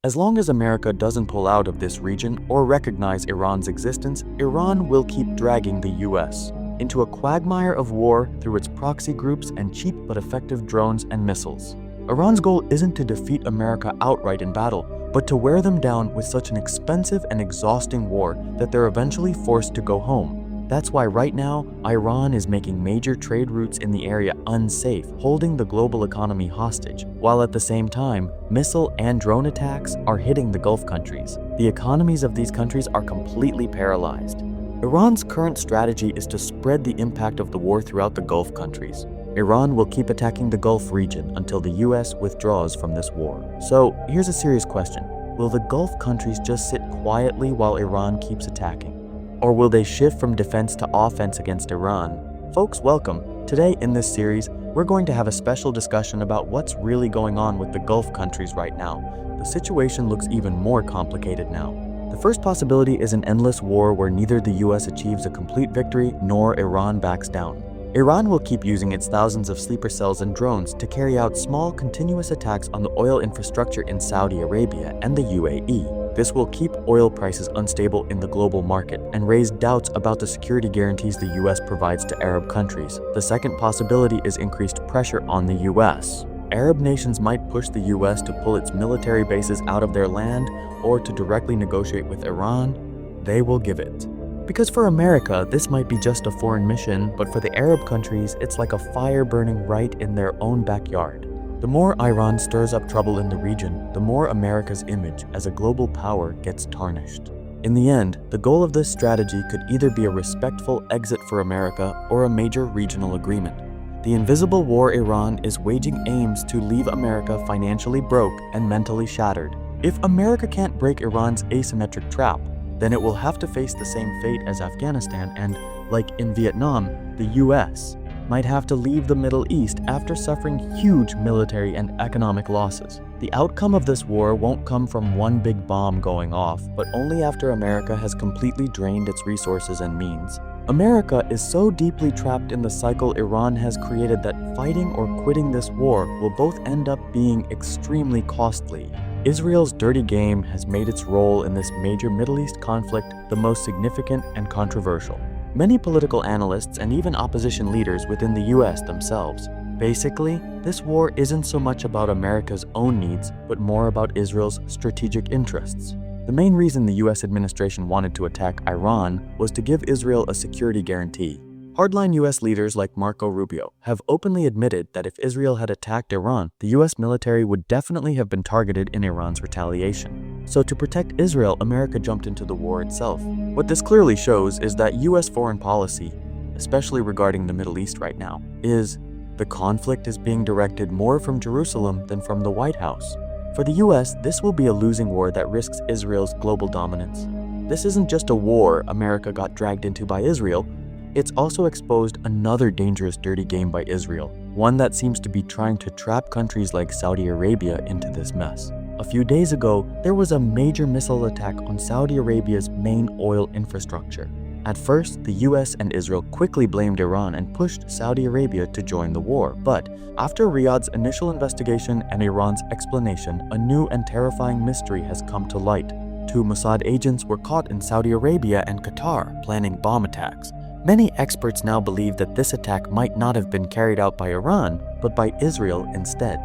As long as America doesn't pull out of this region or recognize Iran's existence, Iran will keep dragging the US into a quagmire of war through its proxy groups and cheap but effective drones and missiles. Iran's goal isn't to defeat America outright in battle, but to wear them down with such an expensive and exhausting war that they're eventually forced to go home. That's why right now, Iran is making major trade routes in the area unsafe, holding the global economy hostage, while at the same time, missile and drone attacks are hitting the Gulf countries. The economies of these countries are completely paralyzed. Iran's current strategy is to spread the impact of the war throughout the Gulf countries. Iran will keep attacking the Gulf region until the US withdraws from this war. So here's a serious question. Will the Gulf countries just sit quietly while Iran keeps attacking? Or will they shift from defense to offense against Iran? Folks, welcome. Today in this series, we're going to have a special discussion about what's really going on with the Gulf countries right now. The situation looks even more complicated now. The first possibility is an endless war where neither the US achieves a complete victory nor Iran backs down. Iran will keep using its thousands of sleeper cells and drones to carry out small, continuous attacks on the oil infrastructure in Saudi Arabia and the UAE. This will keep oil prices unstable in the global market and raise doubts about the security guarantees the US provides to Arab countries. The second possibility is increased pressure on the US. Arab nations might push the US to pull its military bases out of their land or to directly negotiate with Iran. They will give it. Because for America, this might be just a foreign mission, but for the Arab countries, it's like a fire burning right in their own backyard. The more Iran stirs up trouble in the region, the more America's image as a global power gets tarnished. In the end, the goal of this strategy could either be a respectful exit for America or a major regional agreement. The invisible war Iran is waging aims to leave America financially broke and mentally shattered. If America can't break Iran's asymmetric trap, then it will have to face the same fate as Afghanistan and, like in Vietnam, the US might have to leave the Middle East after suffering huge military and economic losses. The outcome of this war won't come from one big bomb going off, but only after America has completely drained its resources and means. America is so deeply trapped in the cycle Iran has created that fighting or quitting this war will both end up being extremely costly. Israel's dirty game has made its role in this major Middle East conflict the most significant and controversial. Many political analysts and even opposition leaders within the US themselves. Basically, this war isn't so much about America's own needs, but more about Israel's strategic interests. The main reason the US administration wanted to attack Iran was to give Israel a security guarantee. Hardline US leaders like Marco Rubio have openly admitted that if Israel had attacked Iran, the US military would definitely have been targeted in Iran's retaliation. So to protect Israel, America jumped into the war itself. What this clearly shows is that US foreign policy, especially regarding the Middle East right now, is the conflict is being directed more from Jerusalem than from the White House. For the US, this will be a losing war that risks Israel's global dominance. This isn't just a war America got dragged into by Israel. It's also exposed another dangerous dirty game by Israel, one that seems to be trying to trap countries like Saudi Arabia into this mess. A few days ago, there was a major missile attack on Saudi Arabia's main oil infrastructure. At first, the US and Israel quickly blamed Iran and pushed Saudi Arabia to join the war. But after Riyadh's initial investigation and Iran's explanation, a new and terrifying mystery has come to light. 2 Mossad agents were caught in Saudi Arabia and Qatar planning bomb attacks. Many experts now believe that this attack might not have been carried out by Iran, but by Israel instead.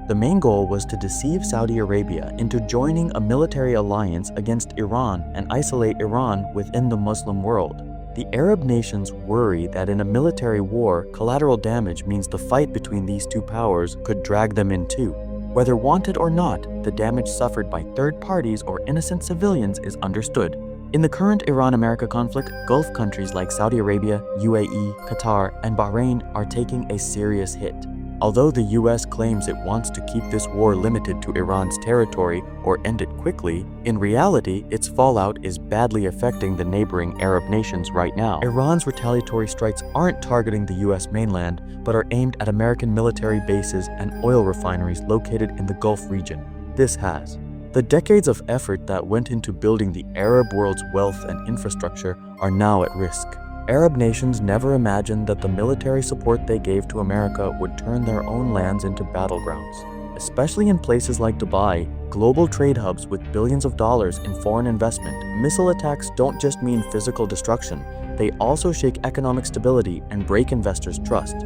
The main goal was to deceive Saudi Arabia into joining a military alliance against Iran and isolate Iran within the Muslim world. The Arab nations worry that in a military war, collateral damage means the fight between these two powers could drag them in too. Whether wanted or not, the damage suffered by third parties or innocent civilians is understood. In the current Iran-America conflict, Gulf countries like Saudi Arabia, UAE, Qatar, and Bahrain are taking a serious hit. Although the US claims it wants to keep this war limited to Iran's territory or end it quickly, in reality, its fallout is badly affecting the neighboring Arab nations right now. Iran's retaliatory strikes aren't targeting the US mainland, but are aimed at American military bases and oil refineries located in the Gulf region. This has. The decades of effort that went into building the Arab world's wealth and infrastructure are now at risk. Arab nations never imagined that the military support they gave to America would turn their own lands into battlegrounds. Especially in places like Dubai, global trade hubs with billions of dollars in foreign investment, missile attacks don't just mean physical destruction, they also shake economic stability and break investors' trust.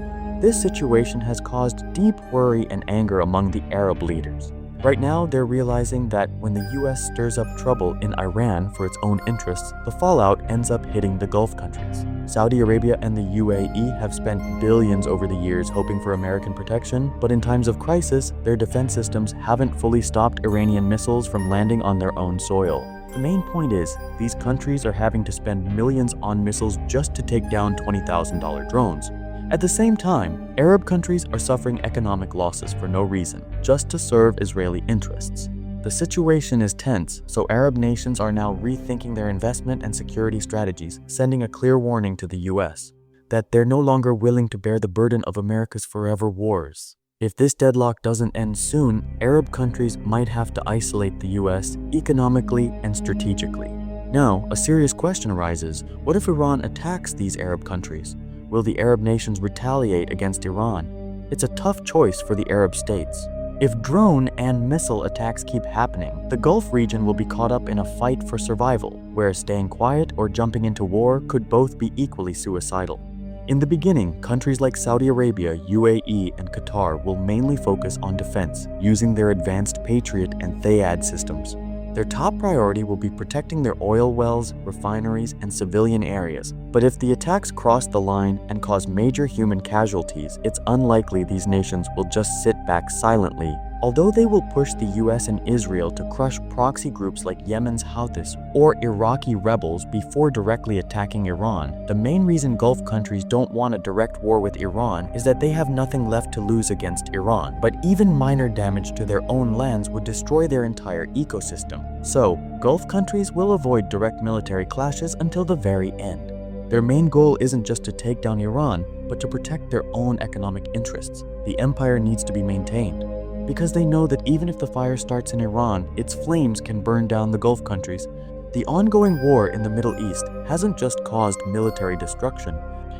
This situation has caused deep worry and anger among the Arab leaders. Right now, they're realizing that when the US stirs up trouble in Iran for its own interests, the fallout ends up hitting the Gulf countries. Saudi Arabia and the UAE have spent billions over the years hoping for American protection, but in times of crisis, their defense systems haven't fully stopped Iranian missiles from landing on their own soil. The main point is, these countries are having to spend millions on missiles just to take down $20,000 drones. At the same time, Arab countries are suffering economic losses for no reason, just to serve Israeli interests. The situation is tense, so Arab nations are now rethinking their investment and security strategies, sending a clear warning to the US that they're no longer willing to bear the burden of America's forever wars. If this deadlock doesn't end soon, Arab countries might have to isolate the US economically and strategically. Now, a serious question arises: what if Iran attacks these Arab countries? Will the Arab nations retaliate against Iran? It's a tough choice for the Arab states. If drone and missile attacks keep happening, the Gulf region will be caught up in a fight for survival, where staying quiet or jumping into war could both be equally suicidal. In the beginning, countries like Saudi Arabia, UAE, and Qatar will mainly focus on defense, using their advanced Patriot and THAAD systems. Their top priority will be protecting their oil wells, refineries, and civilian areas. But if the attacks cross the line and cause major human casualties, it's unlikely these nations will just sit back silently. Although they will push the US and Israel to crush proxy groups like Yemen's Houthis or Iraqi rebels before directly attacking Iran, the main reason Gulf countries don't want a direct war with Iran is that they have nothing left to lose against Iran. But even minor damage to their own lands would destroy their entire ecosystem. So, Gulf countries will avoid direct military clashes until the very end. Their main goal isn't just to take down Iran, but to protect their own economic interests. The empire needs to be maintained, because they know that even if the fire starts in Iran, its flames can burn down the Gulf countries. The ongoing war in the Middle East hasn't just caused military destruction,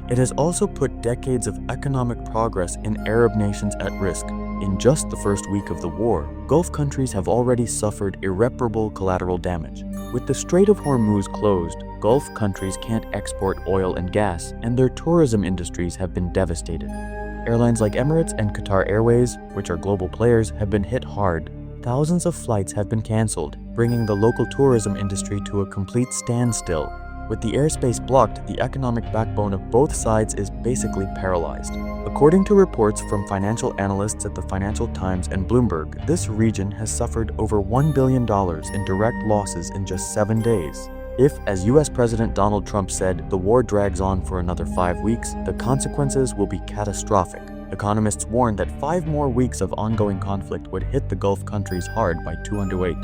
it has also put decades of economic progress in Arab nations at risk. In just the first week of the war, Gulf countries have already suffered irreparable collateral damage. With the Strait of Hormuz closed, Gulf countries can't export oil and gas, and their tourism industries have been devastated. Airlines like Emirates and Qatar Airways, which are global players, have been hit hard. Thousands of flights have been cancelled, bringing the local tourism industry to a complete standstill. With the airspace blocked, the economic backbone of both sides is basically paralyzed. According to reports from financial analysts at the Financial Times and Bloomberg, this region has suffered over $1 billion in direct losses in just 7 days. If, as US President Donald Trump said, the war drags on for another 5 weeks, the consequences will be catastrophic. Economists warn that 5 more weeks of ongoing conflict would hit the Gulf countries hard by 2008.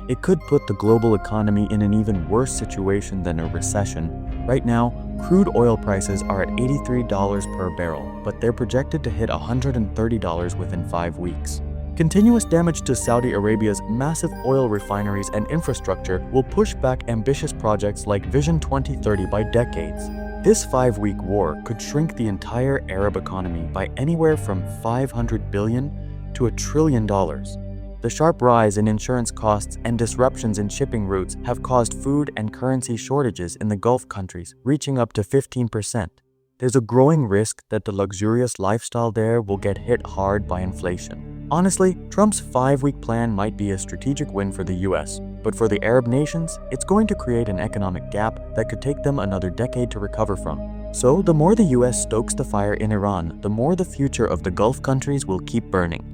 It could put the global economy in an even worse situation than a recession. Right now, crude oil prices are at $83 per barrel, but they're projected to hit $130 within 5 weeks. Continuous damage to Saudi Arabia's massive oil refineries and infrastructure will push back ambitious projects like Vision 2030 by decades. This 5-week war could shrink the entire Arab economy by anywhere from $500 billion to $1 trillion. The sharp rise in insurance costs and disruptions in shipping routes have caused food and currency shortages in the Gulf countries, reaching up to 15%. There's a growing risk that the luxurious lifestyle there will get hit hard by inflation. Honestly, Trump's 5-week plan might be a strategic win for the US, but for the Arab nations, it's going to create an economic gap that could take them another decade to recover from. So, the more the US stokes the fire in Iran, the more the future of the Gulf countries will keep burning.